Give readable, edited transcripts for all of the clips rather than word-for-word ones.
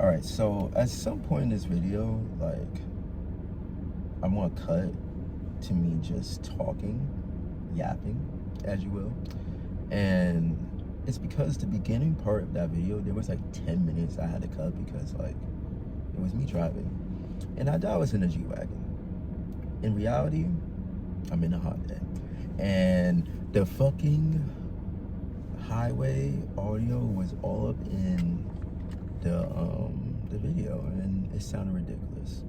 All right, so at some point in this video, like, I'm gonna cut to me just talking, yapping, as you will. And it's because the beginning part of that video, there was like 10 minutes I had to cut because, like, it was me driving. And I thought I was in a G-Wagon. In reality, I'm in a Honda. And the fucking highway audio was all up in the video, and it sounded ridiculous.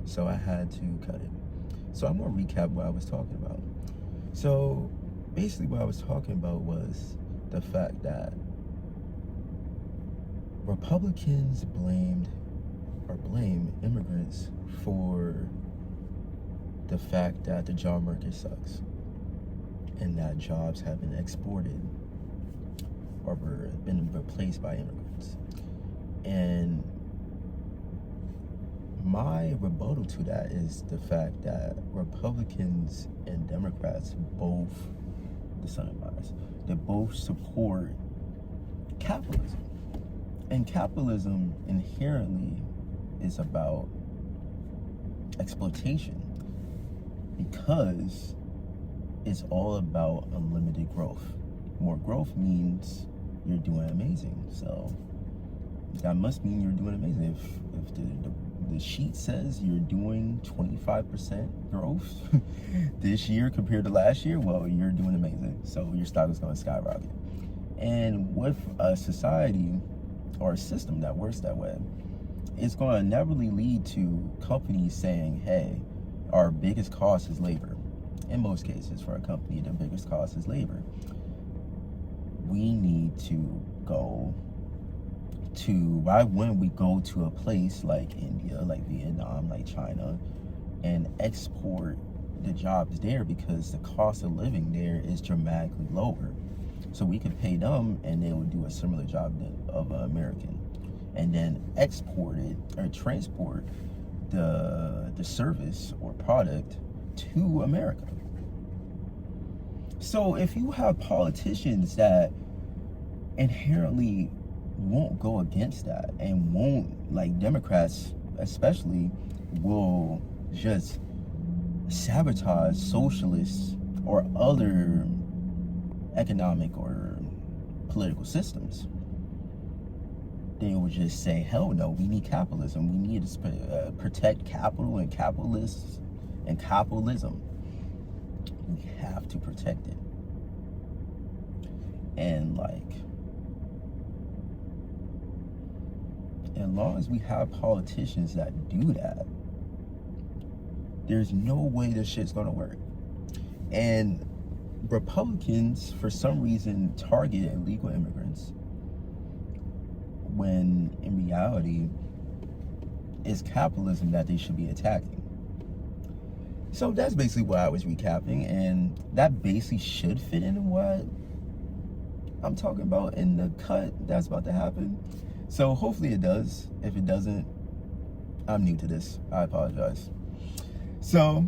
So I had to cut it. So I'm gonna recap what I was talking about. So basically what I was talking about was the fact that Republicans blame immigrants for the fact that the job market sucks and that jobs have been exported or been replaced by immigrants. And my rebuttal to that is the fact that Republicans and Democrats both, the Sun and Mars, they both support capitalism. And capitalism inherently is about exploitation because it's all about unlimited growth. More growth means you're doing amazing. So that must mean you're doing amazing. If the sheet says you're doing 25% growth this year compared to last year, well, you're doing amazing. So your stock is going to skyrocket. And with a society or a system that works that way, it's going to inevitably lead to companies saying, hey, our biggest cost is labor. In most cases, for a company, the biggest cost is labor. We need to go to, why wouldn't we go to a place like India, like Vietnam, like China, and export the jobs there because the cost of living there is dramatically lower. So we could pay them and they would do a similar job of an American, and then export it or transport the service or product to America. So if you have politicians that inherently won't go against that and won't, like Democrats especially, will just sabotage socialists or other economic or political systems, they would just say, hell no, we need capitalism. We need to protect capital and capitalists and capitalism. We have to protect it. And like, as long as we have politicians that do that, there's no way this shit's gonna work. And Republicans, for some reason, target illegal immigrants when in reality it's capitalism that they should be attacking. So that's basically what I was recapping, and that basically should fit into what I'm talking about in the cut that's about to happen. So hopefully it does. If it doesn't, I'm new to this. I apologize. So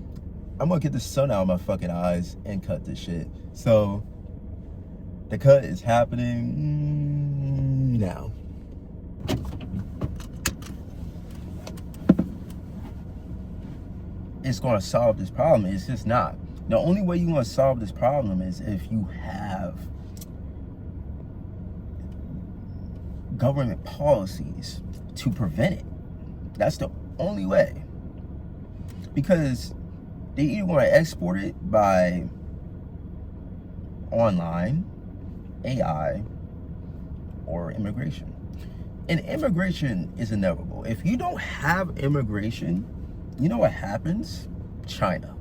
I'm gonna get the sun out of my fucking eyes and cut this shit. So the cut is happening now. It's gonna solve this problem. It's just not. The only way you're gonna solve this problem is if you have government policies to prevent it. That's the only way. Because they either want to export it by online, AI, or immigration. And immigration is inevitable. If you don't have immigration, you know what happens? China,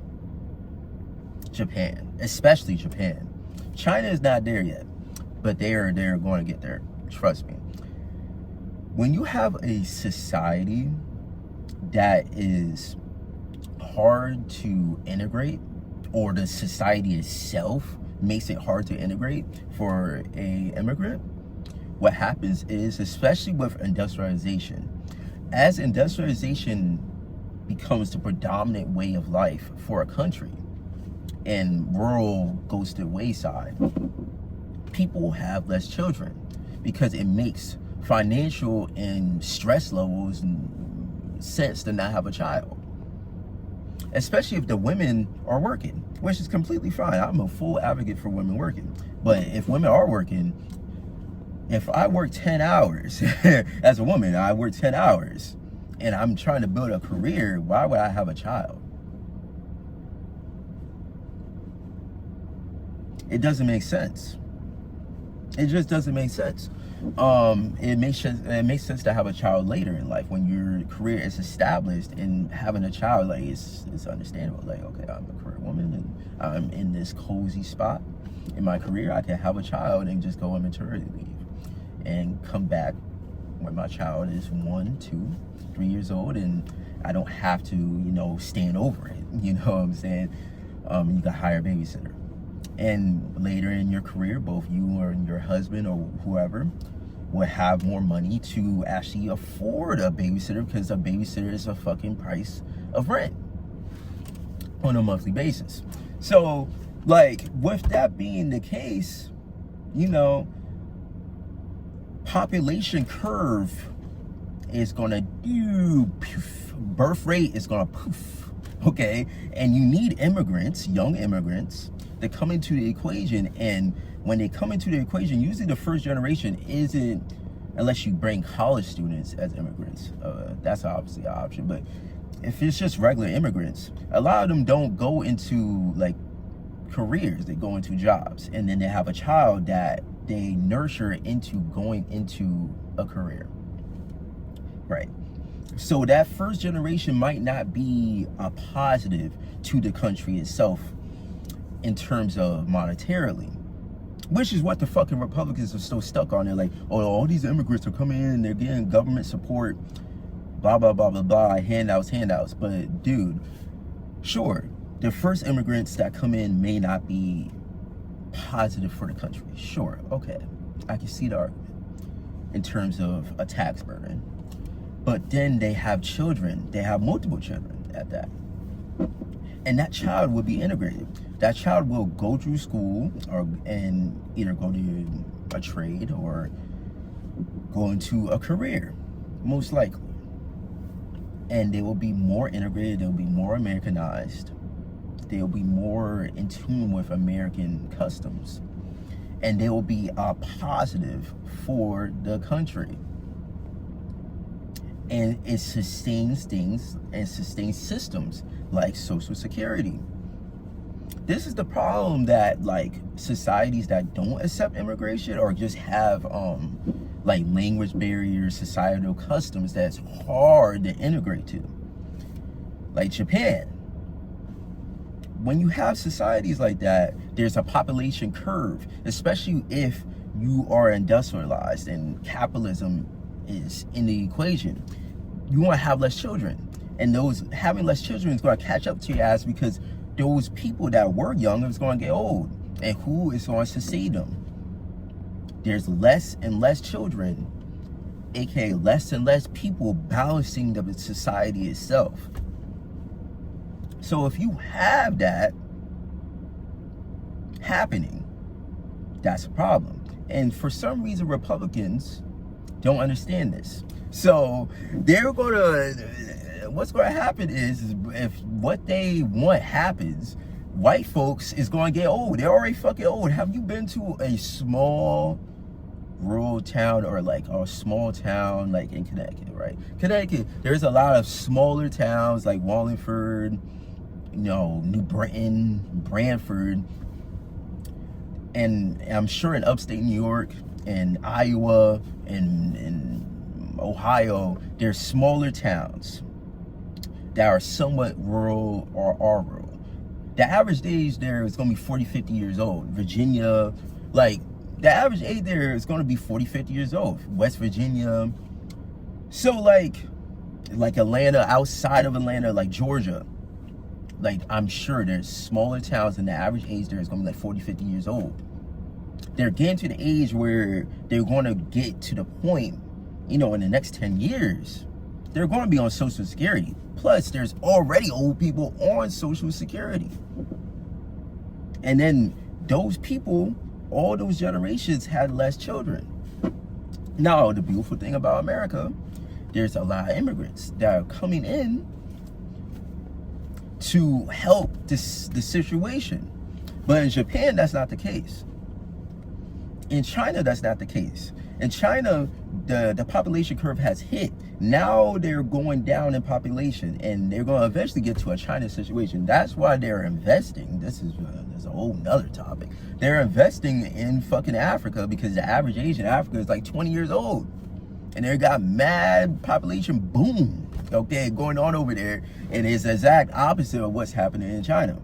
Japan, especially Japan. China is not there yet, but they're going to get there. Trust me. When you have a society that is hard to integrate, or the society itself makes it hard to integrate for a immigrant, what happens is, especially with industrialization, as industrialization becomes the predominant way of life for a country and rural goes to the wayside, people have less children because it makes financial and stress levels and sense to not have a child. Especially if the women are working, which is completely fine. I'm a full advocate for women working. But if women are working, if I work 10 hours, as a woman, I work 10 hours, and I'm trying to build a career, why would I have a child? It doesn't make sense. It just doesn't make sense. It makes sense to have a child later in life when your career is established, and having a child, like, it's understandable. Like, okay, I'm a career woman and I'm in this cozy spot in my career. I can have a child and just go on maternity leave and come back when my child is 1, 2, 3 years old, and I don't have to, stand over it. You know what I'm saying? You can hire a babysitter. And later in your career, both you or your husband or whoever will have more money to actually afford a babysitter, because a babysitter is a fucking price of rent on a monthly basis. So, like, with that being the case, population curve is gonna do poof, birth rate is gonna poof, okay? And you need immigrants, young immigrants, that come into the equation. And when they come into the equation, usually the first generation isn't, unless you bring college students as immigrants, that's obviously an option. But if it's just regular immigrants, a lot of them don't go into like careers, they go into jobs, and then they have a child that they nurture into going into a career, right? So that first generation might not be a positive to the country itself in terms of monetarily, which is what the fucking Republicans are so stuck on. They're like, oh, all these immigrants are coming in, they're getting government support, blah, blah, blah, blah, blah, handouts. But dude, sure, the first immigrants that come in may not be positive for the country. Sure, okay, I can see the argument in terms of a tax burden. But then they have children, they have multiple children at that. And that child will be integrated. That child will go through school and either go to a trade or go into a career, most likely. And they will be more integrated, they'll be more Americanized, they'll be more in tune with American customs, and they will be a positive for the country. And it sustains things and sustains systems like Social Security. This is the problem that like societies that don't accept immigration or just have like language barriers, societal customs that's hard to integrate to. Like Japan. When you have societies like that, there's a population curve, especially if you are industrialized and capitalism is in the equation. You want to have less children, and those having less children is going to catch up to your ass, because those people that were young is going to get old, and who is going to succeed them? There's less and less children, aka less and less people balancing the society itself. So if you have that happening, that's a problem. And for some reason, Republicans don't understand this. So they're what's going to happen is if what they want happens, white folks is going to get old. They're already fucking old. Have you been to a small rural town or like a small town like in Connecticut, right? Connecticut, there's a lot of smaller towns like Wallingford, New Britain, Branford, and I'm sure in upstate New York and Iowa and Ohio, there's smaller towns that are somewhat rural or are rural. The average age there is going to be 40, 50 years old. Virginia, like the average age there is going to be 40, 50 years old. West Virginia. So like Atlanta, outside of Atlanta, like Georgia, like I'm sure there's smaller towns and the average age there is going to be like 40, 50 years old. They're getting to the age where they're going to get to the point, in the next 10 years, they're going to be on Social Security. Plus, there's already old people on Social Security. And then those people, all those generations had less children. Now, the beautiful thing about America, there's a lot of immigrants that are coming in to help the situation. But in Japan, that's not the case. In China, that's not the case. In China, the population curve has hit. Now they're going down in population, and they're going to eventually get to a China situation. That's why they're investing. This is a whole nother topic. They're investing in fucking Africa because the average age in Africa is like 20 years old. And they got mad population boom, okay, going on over there. And it's the exact opposite of what's happening in China.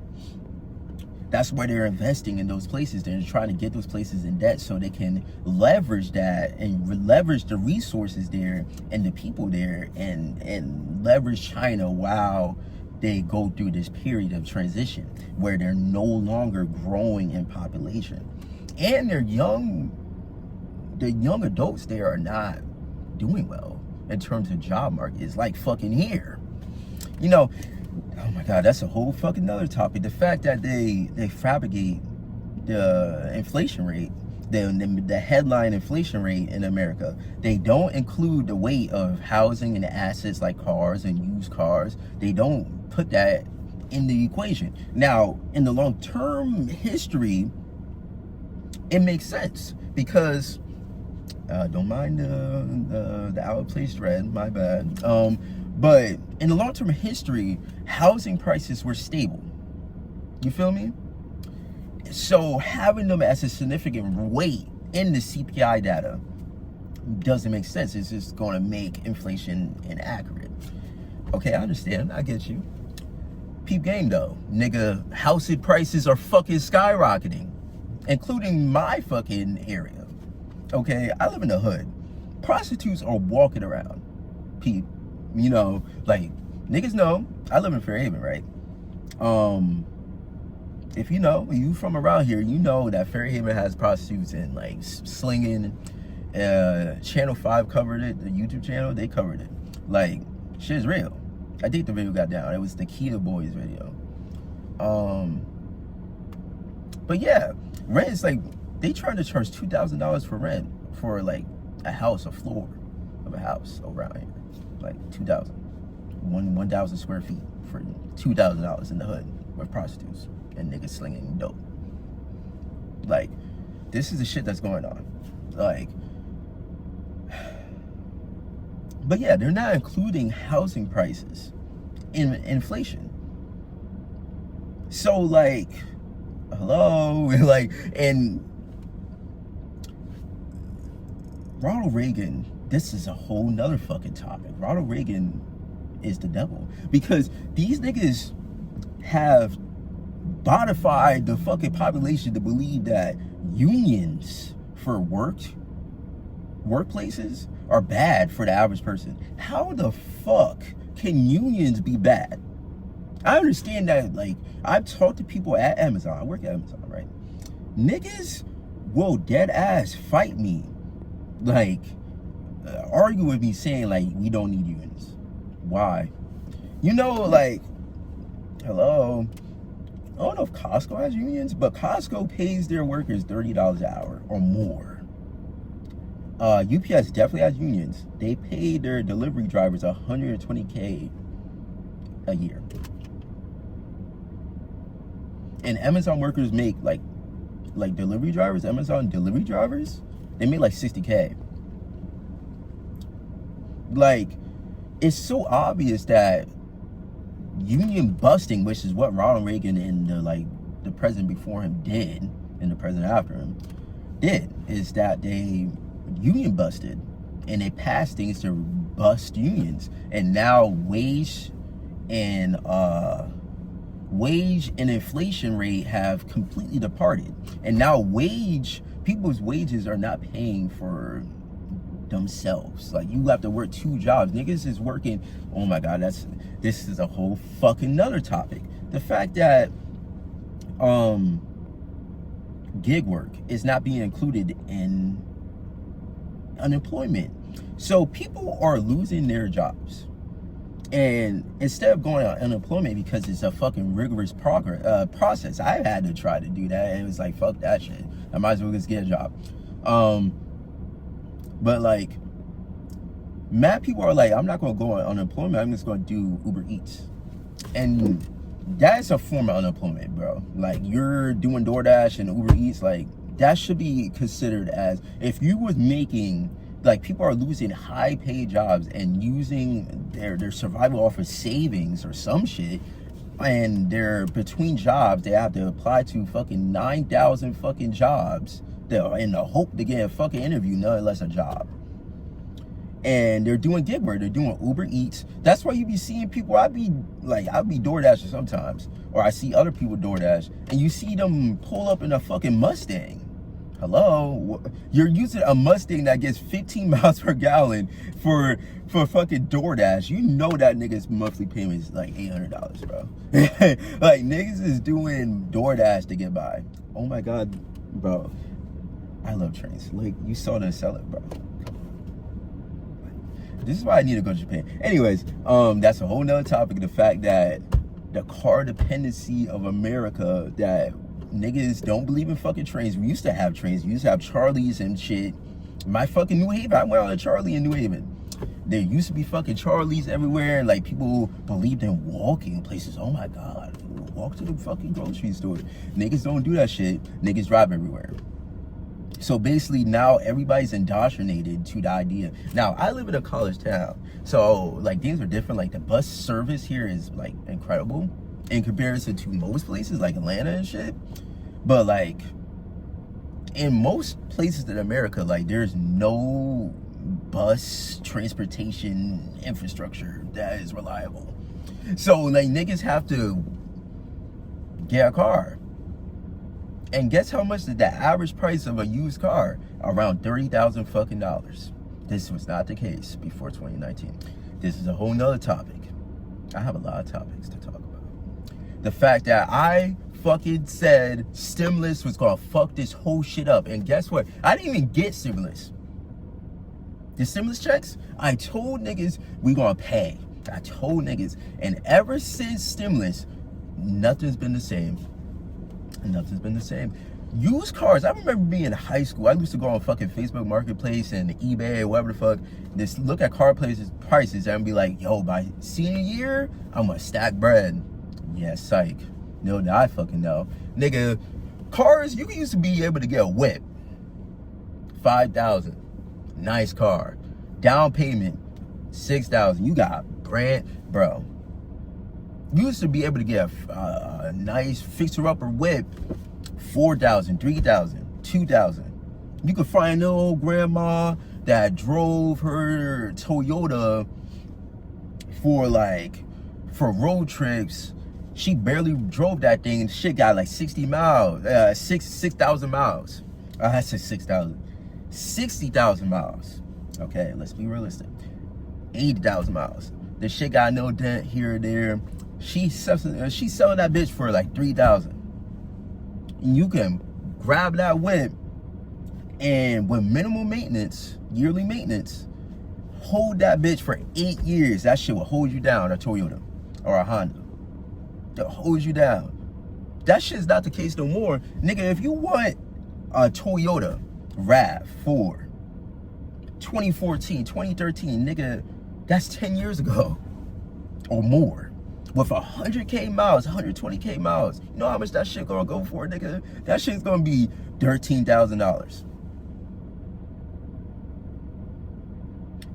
That's where they're investing in those places. They're trying to get those places in debt so they can leverage that and leverage the resources there and the people there and leverage China while they go through this period of transition where they're no longer growing in population. And the young adults there are not doing well in terms of job market. It's like fucking here. You know, oh my God, that's a whole fucking nother topic. The fact that they fabricate the inflation rate, the headline inflation rate in America. They don't include the weight of housing and assets like cars and used cars. They don't put that in the equation. Now, in the long-term history, it makes sense because don't mind the out of place thread, my bad. But in the long-term history, housing prices were stable. You feel me? So having them as a significant weight in the CPI data doesn't make sense. It's just going to make inflation inaccurate. Okay, I understand. I get you. Peep game though. Nigga, housing prices are fucking skyrocketing, including my fucking area. Okay, I live in the hood. Prostitutes are walking around. Peep. You know, like, niggas know I live in Fairhaven, right? If you know, you from around here, you know that Fairhaven has prostitutes and like slinging. Channel 5 covered it, the YouTube channel, they covered it. Like, shit's real. I think the video got down. It was the Keto Boys video. But yeah, rent is like, they trying to charge $2,000 for rent for like a house, a floor of a house around here. Like 1,000 square feet for $2,000 in the hood with prostitutes and niggas slinging dope. Like, this is the shit that's going on. Like, but yeah, they're not including housing prices in inflation. So like, hello, like, and Ronald Reagan, this is a whole nother fucking topic. Ronald Reagan is the devil because these niggas have bodified the fucking population to believe that unions for workplaces are bad for the average person. How the fuck can unions be bad? I understand that, like, I've talked to people at Amazon. I work at Amazon, right? Niggas will dead ass fight me, like, argue with me saying like we don't need unions. Why? You know, like, hello, I don't know if Costco has unions, but Costco pays their workers $30 an hour or more. UPS definitely has unions. They pay their delivery drivers $120K a year. And Amazon workers make like delivery drivers, Amazon delivery drivers, they make like $60K. Like, it's so obvious that union busting, which is what Ronald Reagan and the president before him did, and the president after him did, is that they union busted and they passed things to bust unions. And now wage and inflation rate have completely departed. And now people's wages are not paying for themselves. Like, you have to work 2 jobs. Niggas is working, oh my God, this is a whole fucking nother topic. The fact that gig work is not being included in unemployment. So people are losing their jobs. And instead of going on unemployment because it's a fucking rigorous process, I had to try to do that, and it was like, fuck that shit. I might as well just get a job. But like, mad people are like, I'm not gonna go on unemployment, I'm just gonna do Uber Eats. And that's a form of unemployment, bro. Like, you're doing DoorDash and Uber Eats, like, that should be considered as, if you was making, like, people are losing high paid jobs and using their survival off of savings or some shit, and they're between jobs, they have to apply to fucking 9,000 fucking jobs in the hope to get a fucking interview, none less a job. And they're doing gig work, they're doing Uber Eats. That's why you be seeing people, I'll be DoorDashing sometimes, or I see other people DoorDash, and you see them pull up in a fucking Mustang. Hello? You're using a Mustang that gets 15 miles per gallon for fucking DoorDash. You know that nigga's monthly payment is like $800, bro. Like, niggas is doing DoorDash to get by. Oh my God, bro. I love trains. Like, you saw them sell it, bro. This is why I need to go to Japan. Anyways, that's a whole nother topic. The fact that the car dependency of America, that niggas don't believe in fucking trains. We used to have trains. We used to have Charlies and shit. My fucking New Haven, I went on a Charlie in New Haven. There used to be fucking Charlies everywhere. And like, people believed in walking places. Oh my God, walk to the fucking grocery store. Niggas don't do that shit. Niggas drive everywhere. So basically now everybody's indoctrinated to the idea. Now, I live in a college town, so like, things are different. Like, the bus service here is like incredible in comparison to most places like Atlanta and shit. But like, in most places in America, like, there's no bus transportation infrastructure that is reliable. So like, niggas have to get a car. And guess how much the average price of a used car? Around $30,000 fucking dollars. This was not the case before 2019. This is a whole nother topic. I have a lot of topics to talk about. The fact that I fucking said stimulus was gonna fuck this whole shit up. And guess what? I didn't even get stimulus. The stimulus checks, I told niggas we gonna pay. I told niggas. And ever since stimulus, nothing's been the same. Nothing's been the same. Used cars, I remember being in high school, I used to go on fucking Facebook Marketplace and eBay or whatever the fuck, just look at car prices and be like, yo, by senior year, I'm gonna stack bread. Yeah, psych. No, I fucking know. Nigga, cars, you used to be able to get a whip. $5,000. Nice car. Down payment, $6,000. You got brand, bro. You used to be able to get a nice fixer-upper whip, $4,000, $3,000, $2,000. You could find an old grandma that drove her Toyota for road trips. She barely drove that thing, and shit got like 60 miles, 6,000 miles. I said 6,000. 60,000 miles. Okay, let's be realistic. 80,000 miles. The shit got no dent here or there. She's selling that bitch for like 3,000. And you can grab that whip and with minimal maintenance, yearly maintenance, hold that bitch for 8 years. That shit will hold you down, a Toyota or a Honda. That holds you down. That shit's not the case no more. Nigga, if you want a Toyota RAV4, 2014, 2013, nigga, that's 10 years ago or more. With 100K miles, 120K miles, you know how much that shit gonna go for, nigga? That shit's gonna be $13,000.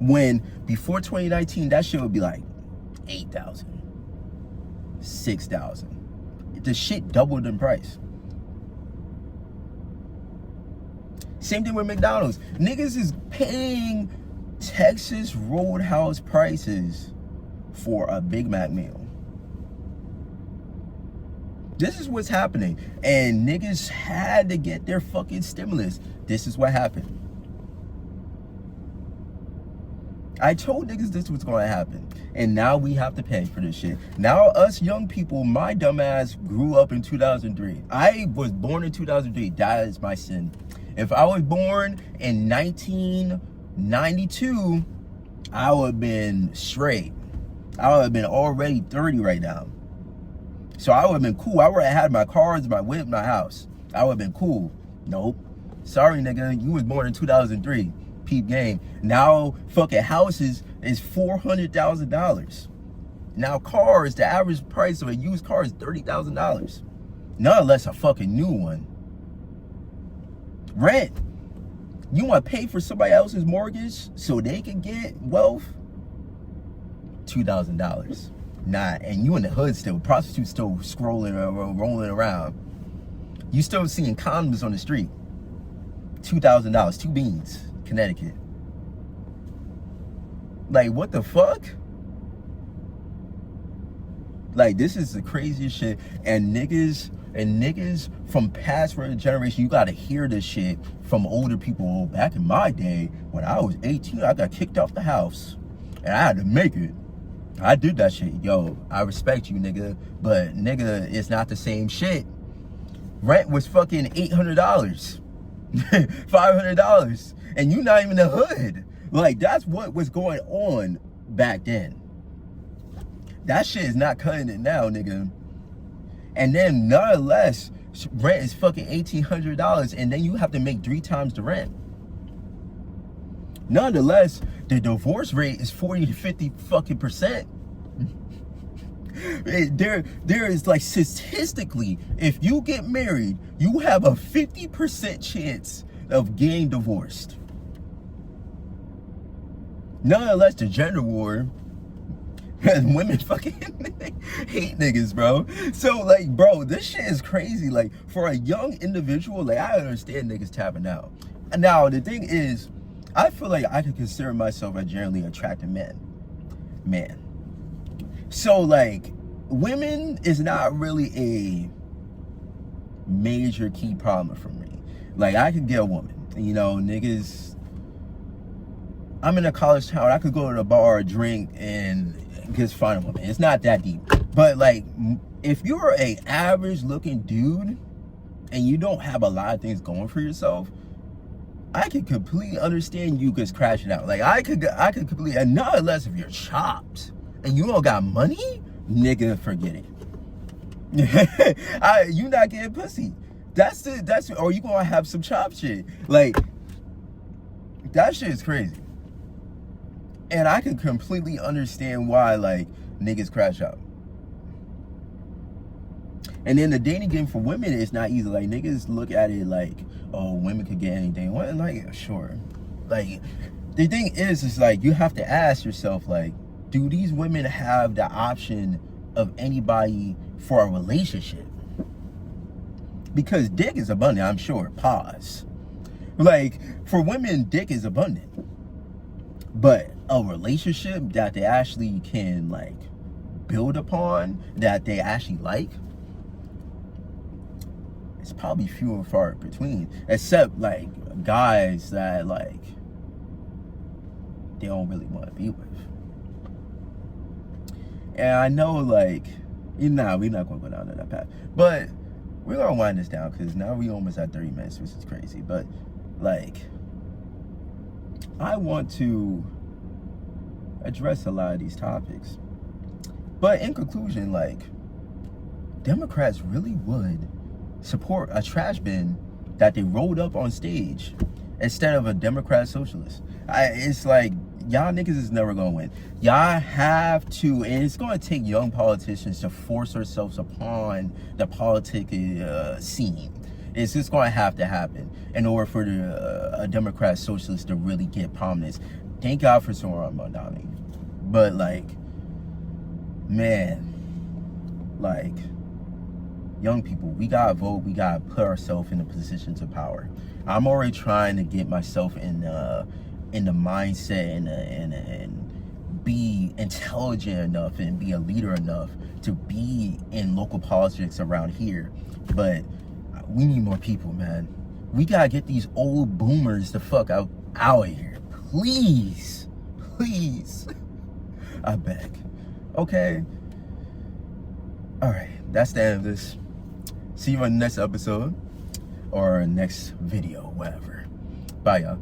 When before 2019, that shit would be like 8,000, 6,000. The shit doubled in price. Same thing with McDonald's. Niggas is paying Texas Roadhouse prices for a Big Mac meal. This is what's happening. And niggas had to get their fucking stimulus. This is what happened. I told niggas this was going to happen. And now we have to pay for this shit. Now us young people, my dumb ass grew up in 2003. I was born in 2003. That is my sin. If I was born in 1992, I would have been straight. I would have been already 30 right now. So I would have been cool. I would have had my cars, my whip, my house. I would have been cool. Nope. Sorry, nigga. You was born in 2003. peep game. Now fucking houses is $400,000. Now cars, the average price of a used car is $30,000. Not unless a fucking new one. Rent. You want to pay for somebody else's mortgage so they can get wealth? $2,000. Nah, and you in the hood still. Prostitutes still scrolling or rolling around. You still seeing condoms on the street. $2,000, 2 beans, Connecticut. Like, what the fuck? Like, this is the craziest shit. And niggas from past generation, you gotta hear this shit from older people. Oh, back in my day, when I was 18, I got kicked off the house. And I had to make it. I did that shit. Yo, I respect you, nigga. But, nigga, it's not the same shit. Rent was fucking $800. $500. And you not even in the hood. Like, that's what was going on back then. That shit is not cutting it now, nigga. And then, nonetheless, rent is fucking $1,800, and then you have to make 3 times the rent. Nonetheless, the divorce rate is 40 to 50 fucking percent. There is, like, statistically, if you get married, you have a 50% chance of getting divorced. Nonetheless, the gender war, women fucking hate niggas, bro. So, like, bro, this shit is crazy. Like, for a young individual, like, I understand niggas tapping out. Now, the thing is, I feel like I could consider myself a generally attractive man. So, like, women is not really a major key problem for me. Like, I could get a woman. You know, niggas, I'm in a college town. I could go to the bar, drink, and just find a woman. It's not that deep. But, like, if you're a average looking dude and you don't have a lot of things going for yourself, I could completely understand you just crashing out. Like, I could completely, and not unless if you're chopped and you don't got money, nigga, forget it. You not getting pussy. That's or you gonna have some chop shit. Like, that shit is crazy. And I could completely understand why, like, niggas crash out. And then the dating game for women is not easy. Like, niggas look at it like, oh, women could get anything. Well, like, sure. Like, the thing is like, you have to ask yourself, like, do these women have the option of anybody for a relationship? Because dick is abundant, I'm sure. Pause. Like, for women, dick is abundant. But a relationship that they actually can, like, build upon, that they actually like, it's probably few and far between. Except, like, guys that, like, they don't really want to be with. And I know, like, we're not going to go down that path. But we're going to wind this down because now we almost at 30 minutes, which is crazy. But, like, I want to address a lot of these topics. But in conclusion, like, Democrats really would support a trash bin that they rolled up on stage instead of a Democrat socialist. It's like, y'all niggas is never gonna win. Y'all have to, and it's gonna take young politicians to force ourselves upon the politic scene. It's just gonna have to happen in order for a Democrat socialist to really get prominence. Thank God for Zoran Mondani. But, like, man, like, young people, we gotta vote. We gotta put ourselves in the positions of power. I'm already trying to get myself in the mindset and be intelligent enough and be a leader enough to be in local politics around here. But we need more people, man. We gotta get these old boomers the fuck out of here. Please. I beg. Okay? Alright, that's the end of this. See you on the next episode or next video, whatever. Bye, y'all.